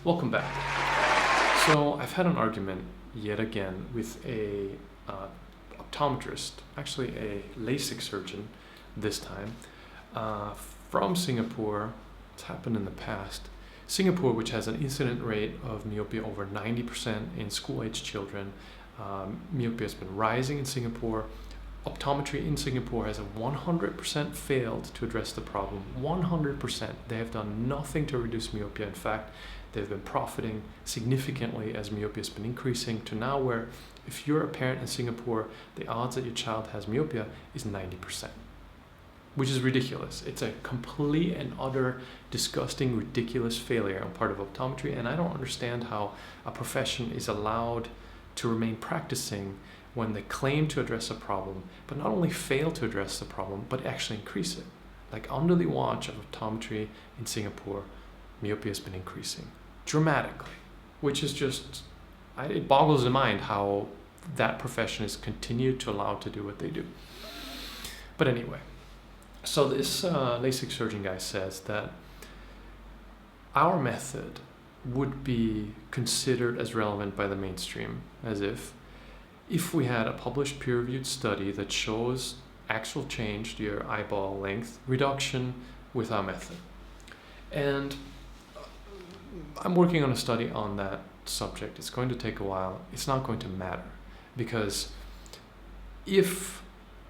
Welcome back. So I've had an argument yet again with a optometrist, actually a LASIK surgeon this time, from Singapore. It's happened in the past. Singapore, which has an incident rate of myopia over 90% in school-age children. Myopia has been rising in Singapore. Optometry in Singapore has 100% failed to address the problem. 100%. They have done nothing to reduce myopia. In fact, they've been profiting significantly as myopia has been increasing to now where if you're a parent in Singapore, the odds that your child has myopia is 90%, which is ridiculous. It's a complete and utter disgusting, ridiculous failure on part of optometry, and I don't understand how a profession is allowed to remain practicing when they claim to address a problem, but not only fail to address the problem, but actually increase it. Like under the watch of optometry in Singapore, myopia has been increasing dramatically, which is just, it boggles the mind how that profession is continued to allow to do what they do. But anyway, so this LASIK surgeon guy says that our method would be considered as relevant by the mainstream, as if we had a published peer-reviewed study that shows actual change to your eyeball length reduction with our method. And I'm working on a study on that subject. It's going to take a while. It's not going to matter, because if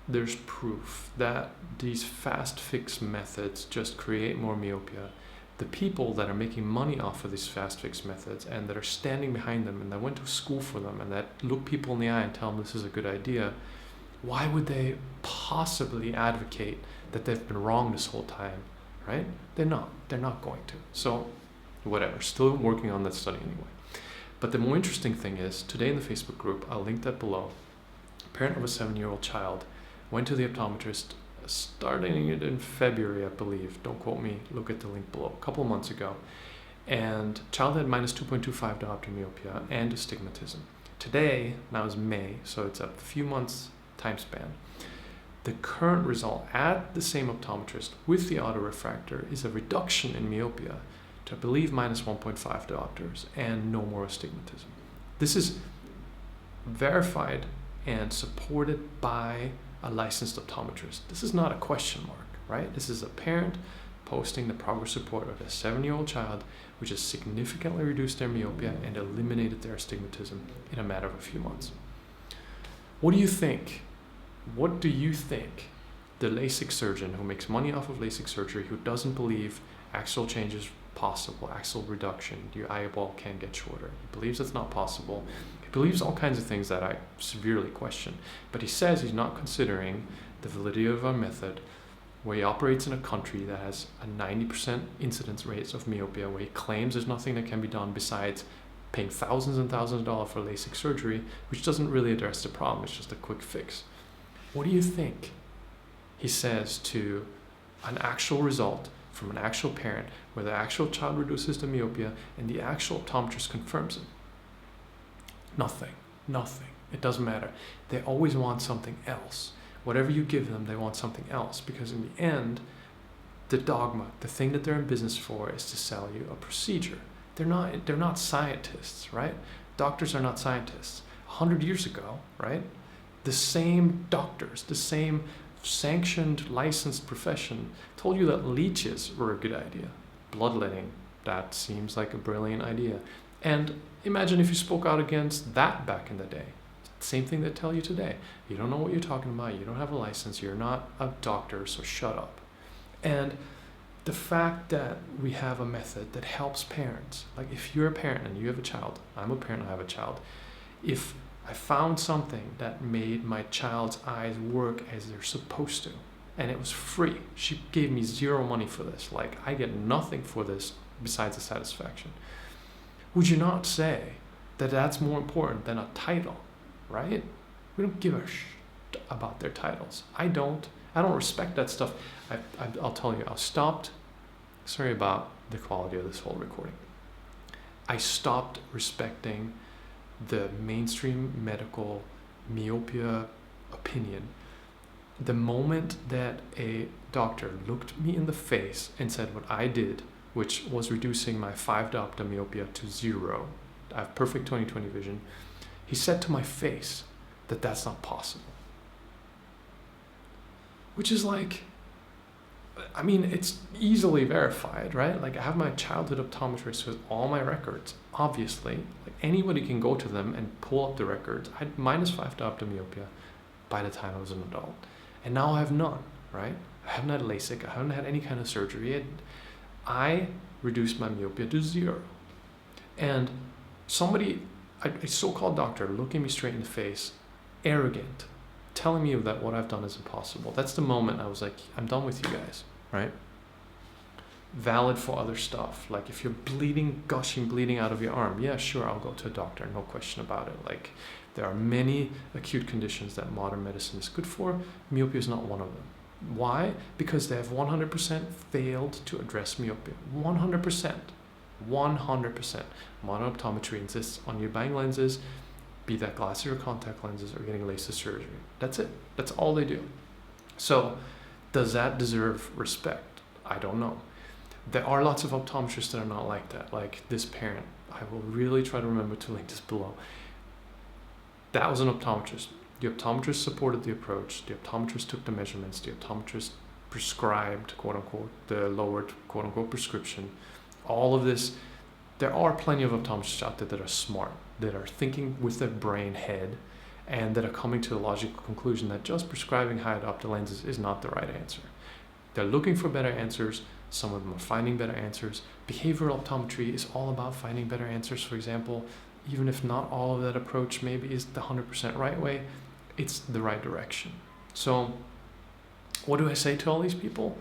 there's proof that these fast fix methods just create more myopia, the people that are making money off of these fast fix methods and that are standing behind them and that went to school for them and that look people in the eye and tell them this is a good idea, why would they possibly advocate that they've been wrong this whole time, right? They're not going to. So whatever, still working on that study anyway. But the more interesting thing is, today in the Facebook group, I'll link that below, a parent of a 7-year-old child went to the optometrist starting it in February, I believe. Don't quote me, look at the link below, a couple of months ago. And child had minus 2.25 diopter myopia and astigmatism. Today, now is May, so it's a few months time span. The current result at the same optometrist with the autorefractor is a reduction in myopia to, I believe, minus 1.5 diopters and no more astigmatism. This is verified and supported by a licensed optometrist. This is not a question mark, right? This is a parent posting the progress report of a 7-year-old child which has significantly reduced their myopia and eliminated their astigmatism in a matter of a few months. What do you think? What do you think the LASIK surgeon who makes money off of LASIK surgery, who doesn't believe actual change is possible, actual reduction, your eyeball can get shorter, he believes it's not possible, he believes all kinds of things that I severely question, but he says he's not considering the validity of our method, where he operates in a country that has a 90% incidence rates of myopia, where he claims there's nothing that can be done besides paying thousands and thousands of dollars for LASIK surgery, which doesn't really address the problem, it's just a quick fix. What do you think he says to an actual result from an actual parent where the actual child reduces the myopia and the actual optometrist confirms it? Nothing. It doesn't matter. They always want something else. Whatever you give them, they want something else, because in the end, the dogma, the thing that they're in business for, is to sell you a procedure. They're not scientists, right? Doctors are not scientists. 100 years ago, right? The same doctors, the same sanctioned, licensed profession told you that leeches were a good idea. Bloodletting, that seems like a brilliant idea. And imagine if you spoke out against that back in the day. Same thing they tell you today. You don't know what you're talking about, you don't have a license, you're not a doctor, so shut up. And the fact that we have a method that helps parents, like if you're a parent and you have a child, I'm a parent, I have a child, if I found something that made my child's eyes work as they're supposed to, and it was free. She gave me zero money for this. Like, I get nothing for this besides the satisfaction. Would you not say that that's more important than a title, right? We don't give a shit about their titles. I don't respect that stuff. I'll tell you, sorry about the quality of this whole recording. I stopped respecting the mainstream medical myopia opinion the moment that a doctor looked me in the face and said what I did which was reducing my 5 diopter myopia to 0. I have perfect 20/20 vision. He said to my face that that's not possible. Which is like, I mean, it's easily verified, right? Like, I have my childhood optometrist with all my records, obviously. Like, anybody can go to them and pull up the records. I had -5 diopter myopia by the time I was an adult. And now I have none, right? I haven't had LASIK. I haven't had any kind of surgery. I reduced my myopia to 0. And somebody, a so-called doctor, looking me straight in the face, arrogant, telling me that what I've done is impossible. That's the moment I was like, I'm done with you guys, right? Valid for other stuff. Like, if you're bleeding, gushing, bleeding out of your arm, yeah, sure, I'll go to a doctor, no question about it. Like, there are many acute conditions that modern medicine is good for. Myopia is not one of them. Why? Because they have 100% failed to address myopia. 100%. 100%. Modern optometry insists on you buying lenses, be that glasses or contact lenses, or getting LASIK surgery. That's it. That's all they do. So, does that deserve respect? I don't know. There are lots of optometrists that are not like that. Like this parent. I will really try to remember to link this below. That was an optometrist. The optometrist supported the approach. The optometrist took the measurements. The optometrist prescribed, quote unquote, the lowered, quote unquote, prescription. All of this. There are plenty of optometrists out there that are smart, that are thinking with their brain head, and that are coming to the logical conclusion that just prescribing high diopter lenses is not the right answer. They're looking for better answers. Some of them are finding better answers. Behavioral optometry is all about finding better answers. For example, even if not all of that approach maybe is the 100% right way, it's the right direction. So what do I say to all these people?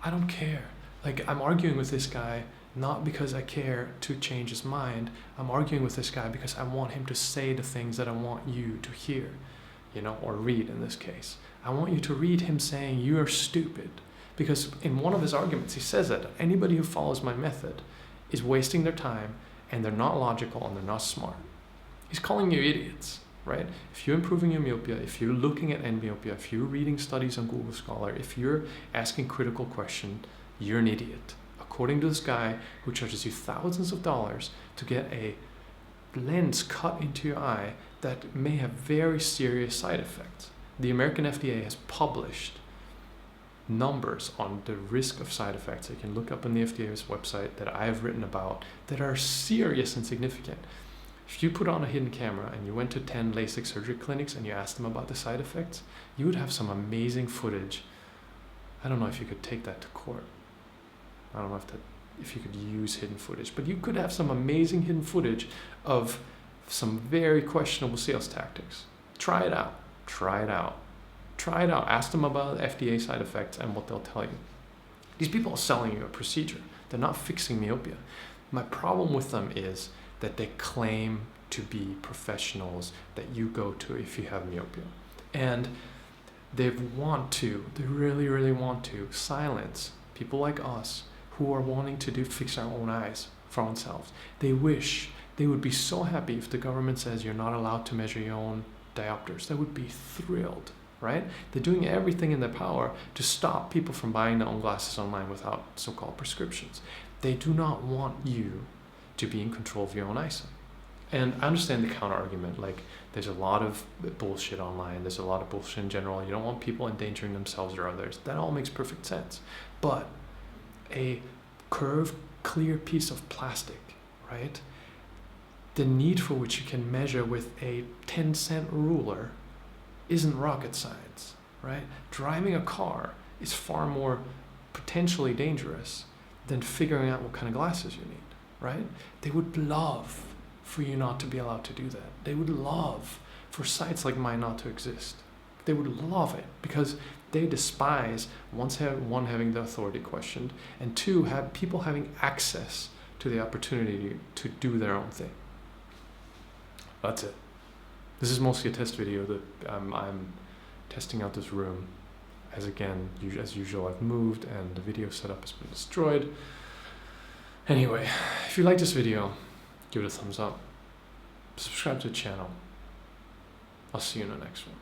I don't care. Like, I'm arguing with this guy not because I care to change his mind. I'm arguing with this guy because I want him to say the things that I want you to hear, or read in this case. I want you to read him saying, "You are stupid." Because in one of his arguments, he says that anybody who follows my method is wasting their time, and they're not logical, and they're not smart. He's calling you idiots, right? If you're improving your myopia, if you're looking at Endmyopia, if you're reading studies on Google Scholar, if you're asking critical questions, you're an idiot. According to this guy who charges you thousands of dollars to get a lens cut into your eye that may have very serious side effects. The American FDA has published numbers on the risk of side effects. You can look up on the FDA's website that I have written about that are serious and significant. If you put on a hidden camera and you went to 10 LASIK surgery clinics and you asked them about the side effects, you would have some amazing footage. I don't know if you could take that to court. I don't know if you could use hidden footage, but you could have some amazing hidden footage of some very questionable sales tactics. Try it out. Try it out. Try it out. Ask them about FDA side effects and what they'll tell you. These people are selling you a procedure. They're not fixing myopia. My problem with them is that they claim to be professionals that you go to if you have myopia. And they really, really want to silence people like us who are wanting to fix our own eyes for ourselves. They wish, they would be so happy if the government says you're not allowed to measure your own diopters. They would be thrilled, right? They're doing everything in their power to stop people from buying their own glasses online without so-called prescriptions. They do not want you to be in control of your own eyesight. And I understand the counter argument, like there's a lot of bullshit online, there's a lot of bullshit in general, you don't want people endangering themselves or others. That all makes perfect sense. But a curved, clear piece of plastic, right? The need for which you can measure with a 10-cent ruler isn't rocket science, right? Driving a car is far more potentially dangerous than figuring out what kind of glasses you need, right? They would love for you not to be allowed to do that. They would love for sites like mine not to exist. They would love it because they despise one, having the authority questioned, and two, have people having access to the opportunity to do their own thing. That's it. This is mostly a test video that I'm testing out this room. As usual, I've moved and the video setup has been destroyed. Anyway, if you like this video, give it a thumbs up. Subscribe to the channel. I'll see you in the next one.